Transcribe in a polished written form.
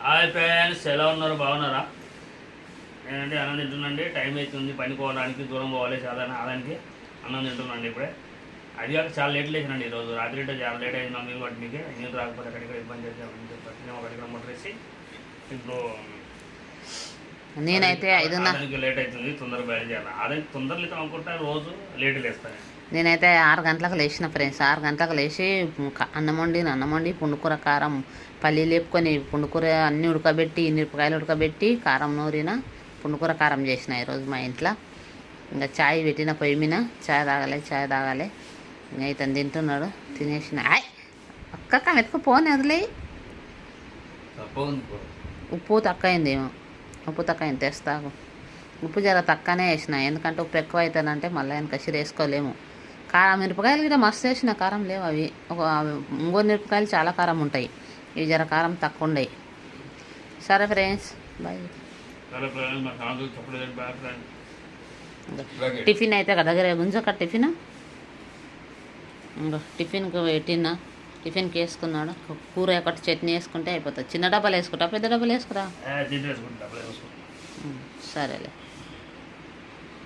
Hi friends, ఎలా ఉన్నారు? బాగున్నారా? నేనంటే అన్నం తింటున్నాండి. టైం అవుతుంది పనికి పోవడానికి, దూరం పోవాలి. సాధారణ ఆదానికి అన్నం తింటున్నాండి ఇప్పుడే. అది కాక చాలా లేట్ లేచినండి ఈరోజు. రాత్రి అంటే చాలా లేట్ అయింది మమ్మీ వాటికి. నీళ్ళు రాకపోతే అక్కడిక్కడ ఇబ్బంది చేసామని చెప్పి అక్కడిక్కడ ముట్టేసి ఇప్పుడు నేనైతే ఆదానికి లేట్ అవుతుంది, తొందరగా బయలుదేరాలి. ఆదానికి తొందరగా లేతాం అనుకుంటా, రోజు లేట్ లేస్తాను. నేనైతే 6 గంటలకు లేచిన ఫ్రెండ్స్. 6 గంటలకు లేచి అన్నం వండి పుండుకూర కారం పల్లీలు వేపుకొని పుండుకూర అన్నీ ఉడకబెట్టి మిరపకాయలు ఉడకబెట్టి కారం నూరిన పుండుకూర కారం చేసిన ఈరోజు మా ఇంట్లో. ఇంకా చాయ్ పెట్టిన పొయ్యి మీద. చాయ్ తాగాలి. ఇంకా ఇతను తింటున్నాడు. తినేసిన అక్క మెతుకుపోని వదిలే. ఉప్పు తక్కువైందేమో. ఉప్పు తక్కువైంది, తెస్తాకు. ఉప్పు జర తక్కువనే వేసిన, ఎందుకంటే ఉప్పు ఎక్కువ అవుతుందంటే మళ్ళీ ఆయన కసిరి వేసుకోలేము. కారం మిరపకాయలు కూడా మస్తు వేసిన, కారం లేవు అవి. ఇంగోని మిరపకాయలు చాలా కారం ఉంటాయి, ఇవి జర కారం తక్కువ ఉండయి. సరే ఫ్రెండ్స్, బాయ్. టిఫిన్ అయితే కదా దగ్గర గుంజక టిఫిన్. ఇంకా టిఫిన్కి పెట్టినా, టిఫిన్కి వేసుకున్నాడు. కూర ఒకటి చట్నీ వేసుకుంటే అయిపోతుంది. చిన్న డబ్బాలు వేసుకుంటా, పెద్ద డబ్బాలు వేసుకురా. సరేలే.